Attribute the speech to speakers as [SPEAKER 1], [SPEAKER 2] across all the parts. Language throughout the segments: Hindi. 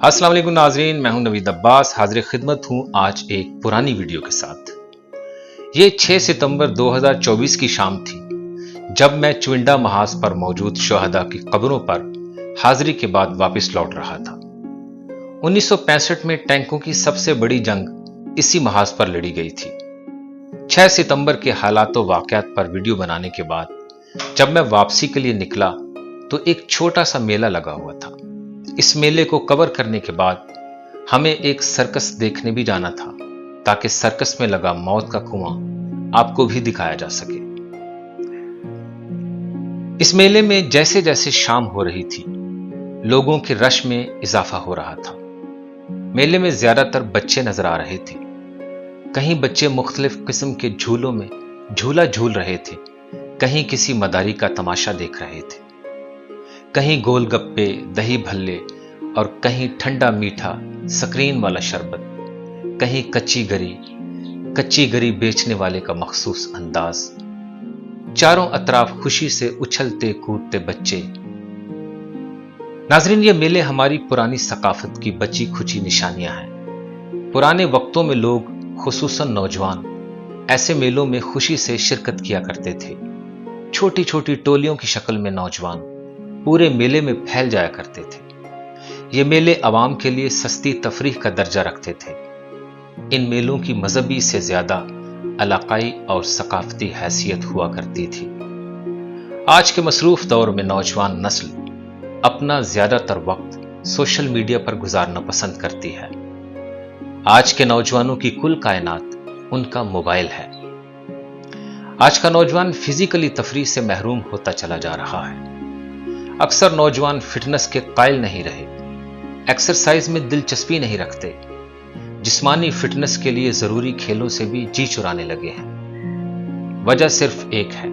[SPEAKER 1] अस्सलाम वालेकुम नाजरीन, मैं हूं नवीद अब्बास, हाजिर खिदमत हूं आज एक पुरानी वीडियो के साथ। ये 6 सितंबर 2024 की शाम थी जब मैं चुविंडा महाज पर मौजूद शोहदा की कब्रों पर हाजिरी के बाद वापस लौट रहा था। 1965 में टैंकों की सबसे बड़ी जंग इसी महाज पर लड़ी गई थी। 6 सितंबर के हालात व वाकयात पर वीडियो बनाने के बाद जब मैं वापसी के लिए निकला तो एक छोटा सा मेला लगा हुआ था। इस मेले को कवर करने के बाद हमें एक सर्कस देखने भी जाना था ताकि सर्कस में लगा मौत का कुआं आपको भी दिखाया जा सके। इस मेले में जैसे जैसे शाम हो रही थी लोगों के रश में इजाफा हो रहा था। मेले में ज्यादातर बच्चे नजर आ रहे थे। कहीं बच्चे मुख्तलिफ किस्म के झूलों में झूला झूल रहे थे, कहीं किसी मदारी का तमाशा देख रहे थे, कहीं गोलगप्पे, दही भल्ले और कहीं ठंडा मीठा स्क्रीन वाला शरबत, कहीं कच्ची गरी बेचने वाले का मखसूस अंदाज। चारों अतराफ खुशी से उछलते कूदते बच्चे। नाजरीन, ये मेले हमारी पुरानी सकाफत की बची खुची निशानियां हैं। पुराने वक्तों में लोग, खुसूसन नौजवान, ऐसे मेलों में खुशी से शिरकत किया करते थे। छोटी छोटी टोलियों की शक्ल में नौजवान पूरे मेले में फैल जाया करते थे। ये मेले अवाम के लिए सस्ती तफरीह का दर्जा रखते थे। इन मेलों की मजहबी से ज्यादा इलाकाई और सकाफती हैसियत हुआ करती थी। आज के मसरूफ दौर में नौजवान नस्ल अपना ज्यादातर वक्त सोशल मीडिया पर गुजारना पसंद करती है। आज के नौजवानों की कुल कायनात उनका मोबाइल है। आज का नौजवान फिजिकली तफरीह से महरूम होता चला जा रहा है। अक्सर नौजवान फिटनेस के कायल नहीं रहे, एक्सरसाइज में दिलचस्पी नहीं रखते, जिस्मानी फिटनेस के लिए जरूरी खेलों से भी जी चुराने लगे हैं। वजह सिर्फ एक है,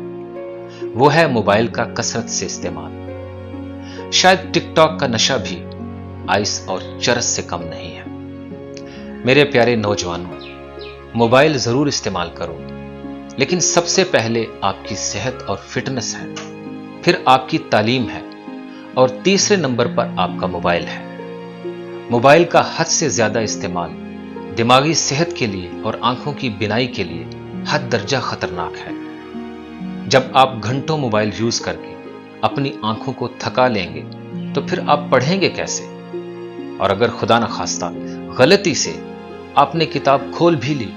[SPEAKER 1] वो है मोबाइल का कसरत से इस्तेमाल। शायद टिकटॉक का नशा भी आइस और चरस से कम नहीं है। मेरे प्यारे नौजवानों, मोबाइल जरूर इस्तेमाल करो, लेकिन सबसे पहले आपकी सेहत और फिटनेस है, फिर आपकी तालीम है और तीसरे नंबर पर आपका मोबाइल है। मोबाइल का हद से ज्यादा इस्तेमाल दिमागी सेहत के लिए और आंखों की बिनाई के लिए हद दर्जा खतरनाक है। जब आप घंटों मोबाइल यूज करके अपनी आंखों को थका लेंगे तो फिर आप पढ़ेंगे कैसे? और अगर खुदा न खास्ता गलती से आपने किताब खोल भी ली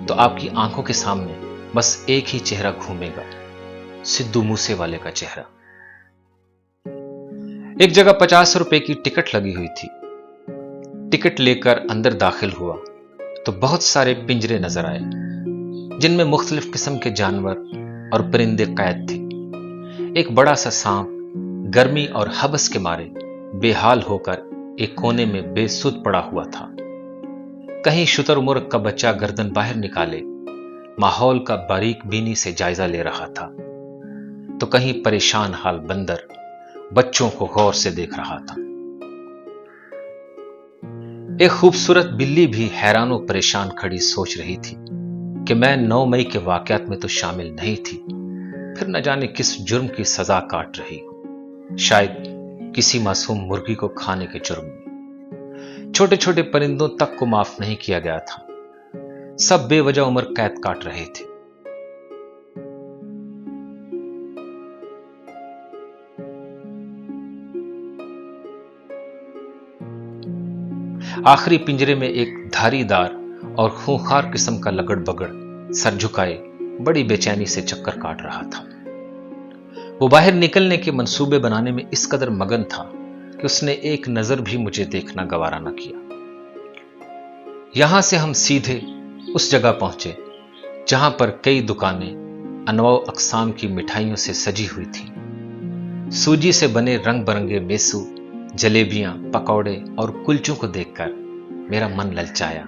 [SPEAKER 1] तो आपकी आंखों के सामने बस एक ही चेहरा घूमेगा, सिद्धू मूसे वाले का चेहरा। एक जगह 50 रुपए की टिकट लगी हुई थी। टिकट लेकर अंदर दाखिल हुआ तो बहुत सारे पिंजरे नजर आए जिनमें मुख्तलिफ किस्म के जानवर और परिंदे कैद थे। एक बड़ा सा सांप गर्मी और हबस के मारे बेहाल होकर एक कोने में बेसुध पड़ा हुआ था। कहीं शुतुरमुर्ग का बच्चा गर्दन बाहर निकाले माहौल का बारीक बीनी से जायजा ले रहा था, तो कहीं परेशान हाल बंदर बच्चों को गौर से देख रहा था। एक खूबसूरत बिल्ली भी हैरान और परेशान खड़ी सोच रही थी कि मैं 9 मई के वाकयात में तो शामिल नहीं थी, फिर न जाने किस जुर्म की सजा काट रही हूं, शायद किसी मासूम मुर्गी को खाने के जुर्म में। छोटे छोटे परिंदों तक को माफ नहीं किया गया था, सब बेवजह उम्र कैद काट रहे थे। आखिरी पिंजरे में एक धारीदार और खूंखार किस्म का लगड़ बगड़ सर झुकाए बड़ी बेचैनी से चक्कर काट रहा था। वो बाहर निकलने के मंसूबे बनाने में इस कदर मगन था कि उसने एक नजर भी मुझे देखना गवारा न किया। यहां से हम सीधे उस जगह पहुंचे जहां पर कई दुकानें अनवा अकसाम की मिठाइयों से सजी हुई थी। सूजी से बने रंग बरंगे मेसू, जलेबियां, पकौड़े और कुलचों को देखकर मेरा मन ललचाया,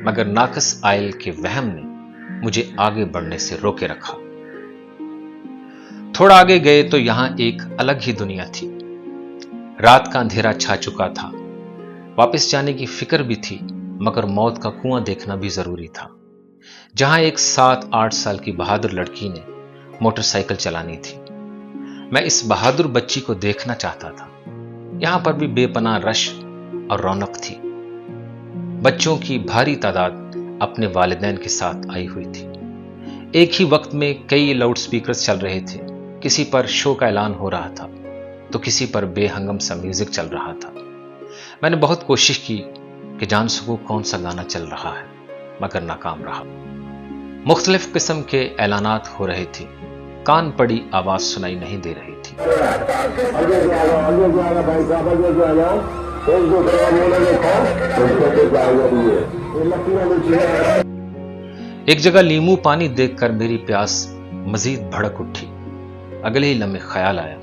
[SPEAKER 1] मगर नाकस आयल के वहम ने मुझे आगे बढ़ने से रोके रखा। थोड़ा आगे गए तो यहां एक अलग ही दुनिया थी। रात का अंधेरा छा चुका था। वापस जाने की फिक्र भी थी, मगर मौत का कुआं देखना भी जरूरी था। जहां एक 7-8 साल की बहादुर लड़की ने मोटरसाइकिल चलानी थी, मैं इस बहादुर बच्ची को देखना चाहता था। यहां पर भी बेपनाह रश और रौनक थी। बच्चों की भारी तादाद अपने वालिदैन के साथ आई हुई थी। एक ही वक्त में कई लाउडस्पीकर्स चल रहे थे। किसी पर शो का ऐलान हो रहा था तो किसी पर बेहंगम सा म्यूजिक चल रहा था। मैंने बहुत कोशिश की कि जान सकूं कौन सा गाना चल रहा है, मगर नाकाम रहा। मुख्तलिफ किस्म के ऐलानात हो रहे थे, कान पड़ी आवाज सुनाई नहीं दे रही थी। एक जगह नींबू पानी देखकर मेरी प्यास मजीद भड़क उठी। अगले ही लम्हे ख्याल आया,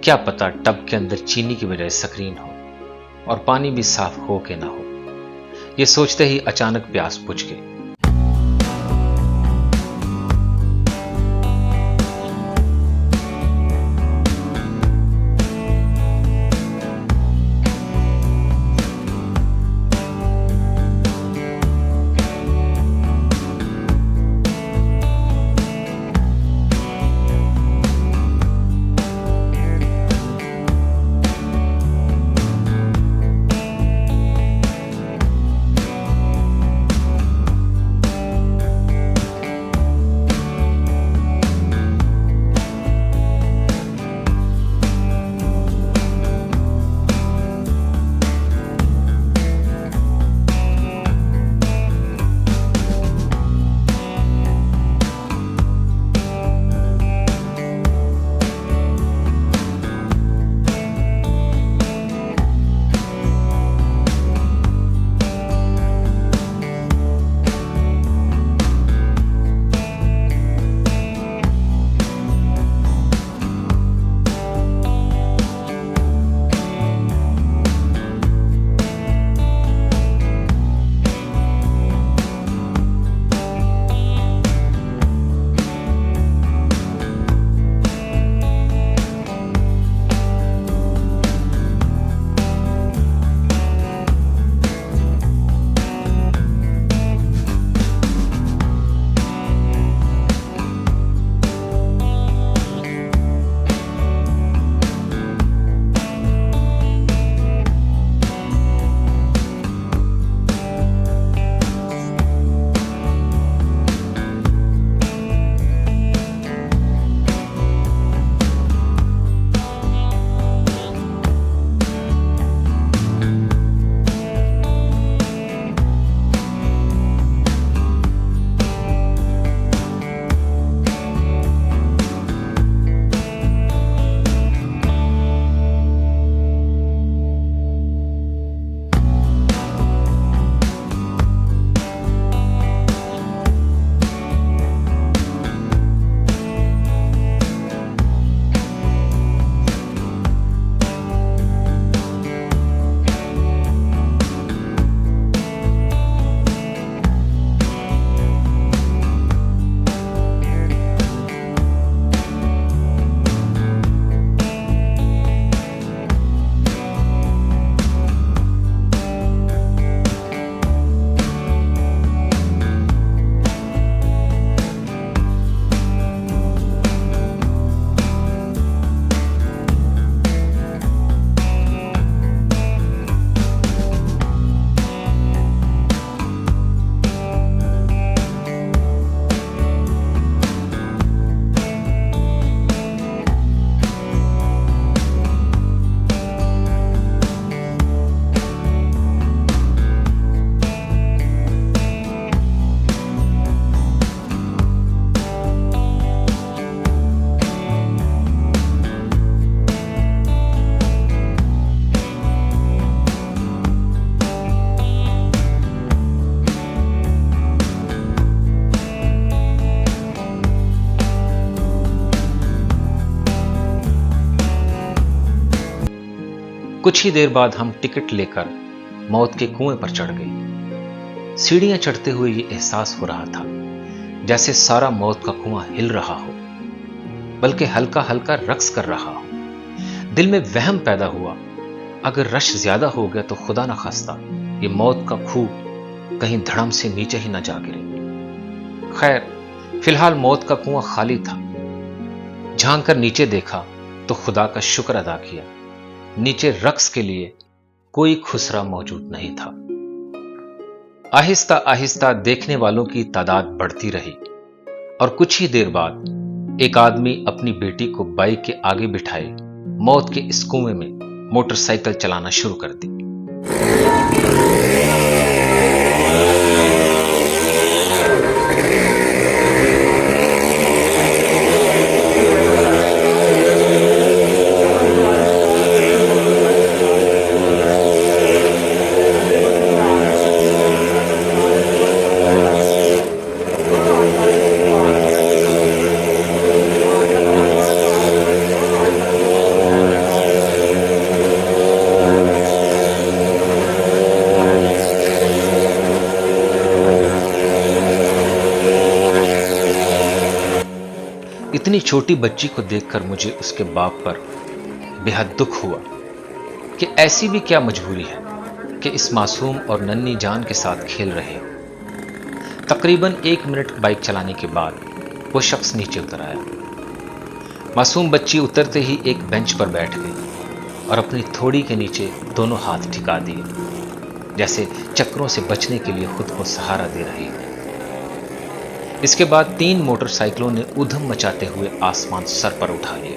[SPEAKER 1] क्या पता टब के अंदर चीनी की बजाय सक्रीन हो और पानी भी साफ हो के ना हो। यह सोचते ही अचानक प्यास बुझ गई। कुछ ही देर बाद हम टिकट लेकर मौत के कुएं पर चढ़ गए। सीढ़ियां चढ़ते हुए ये एहसास हो रहा था जैसे सारा मौत का कुआं हिल रहा हो, बल्कि हल्का हल्का रक्स कर रहा हो। दिल में वहम पैदा हुआ, अगर रश ज्यादा हो गया तो खुदा न खास्ता ये मौत का खूह कहीं धड़म से नीचे ही न जा गिरे। खैर, फिलहाल मौत का कुआं खाली था। झांक कर नीचे देखा तो खुदा का शुक्र अदा किया, नीचे रक्स के लिए कोई खुसरा मौजूद नहीं था। आहिस्ता आहिस्ता देखने वालों की तादाद बढ़ती रही और कुछ ही देर बाद एक आदमी अपनी बेटी को बाइक के आगे बिठाए मौत के इस कुएं में मोटरसाइकिल चलाना शुरू कर दी। इतनी छोटी बच्ची को देखकर मुझे उसके बाप पर बेहद दुख हुआ कि ऐसी भी क्या मजबूरी है कि इस मासूम और नन्ही जान के साथ खेल रहे हैं। तकरीबन 1 मिनट बाइक चलाने के बाद वो शख्स नीचे उतर आया। मासूम बच्ची उतरते ही एक बेंच पर बैठ गई और अपनी थोड़ी के नीचे दोनों हाथ ठिका दिए, जैसे चक्रों से बचने के लिए खुद को सहारा दे रही है। इसके बाद 3 मोटरसाइकिलों ने ऊधम मचाते हुए आसमान सर पर उठा लिया।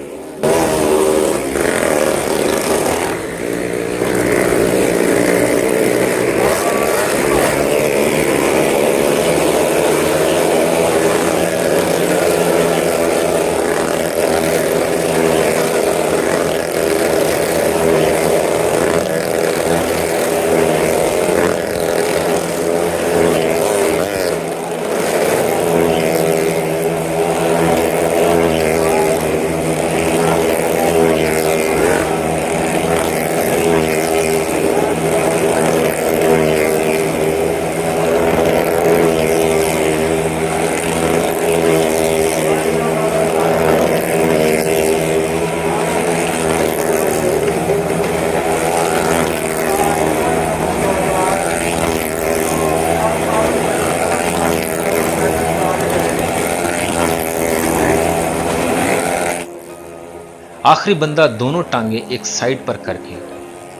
[SPEAKER 1] आखिरी बंदा दोनों टांगे एक साइड पर करके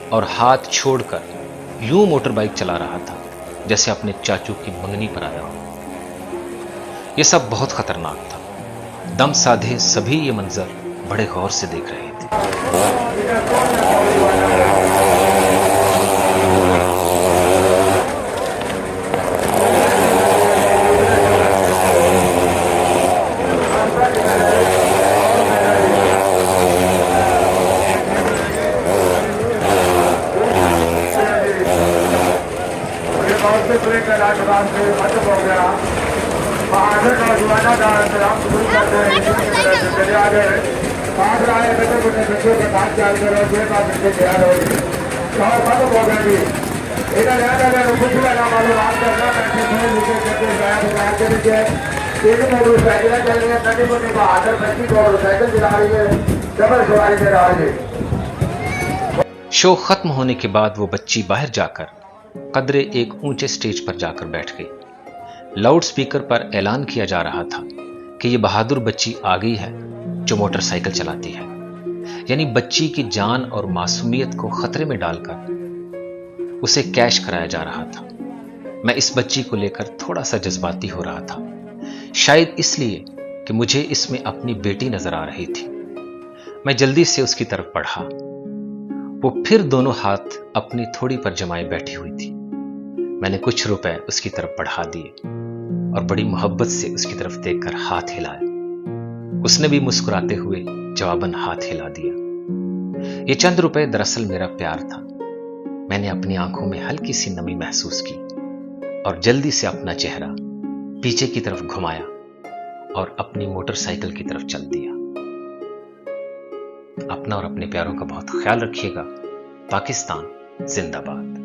[SPEAKER 1] और हाथ छोड़कर यूं मोटर बाइक चला रहा था जैसे अपने चाचू की मंगनी पर आया हो। यह सब बहुत खतरनाक था। दम साधे सभी ये मंजर बड़े गौर से देख रहे थे। शो खत्म होने के बाद वो बच्ची बाहर जाकर कदरे एक ऊंचे स्टेज पर जाकर बैठ गई। लाउड स्पीकर पर ऐलान किया जा रहा था कि ये बहादुर बच्ची आ गई है जो मोटरसाइकिल चलाती है। यानी बच्ची की जान और मासूमियत को खतरे में डालकर उसे कैश कराया जा रहा था। मैं इस बच्ची को लेकर थोड़ा सा जज्बाती हो रहा था, शायद इसलिए कि मुझे इसमें अपनी बेटी नजर आ रही थी। मैं जल्दी से उसकी तरफ बढ़ा। वो फिर दोनों हाथ अपनी थोड़ी पर जमाए बैठी हुई थी। मैंने कुछ रुपए उसकी तरफ बढ़ा दिए और बड़ी मोहब्बत से उसकी तरफ देखकर हाथ हिलाया। उसने भी मुस्कुराते हुए जवाबन हाथ हिला दिया। ये चंद रुपए दरअसल मेरा प्यार था। मैंने अपनी आंखों में हल्की सी नमी महसूस की और जल्दी से अपना चेहरा पीछे की तरफ घुमाया और अपनी मोटरसाइकिल की तरफ चल दिया। अपना और अपने प्यारों का बहुत ख्याल रखिएगा। पाकिस्तान जिंदाबाद।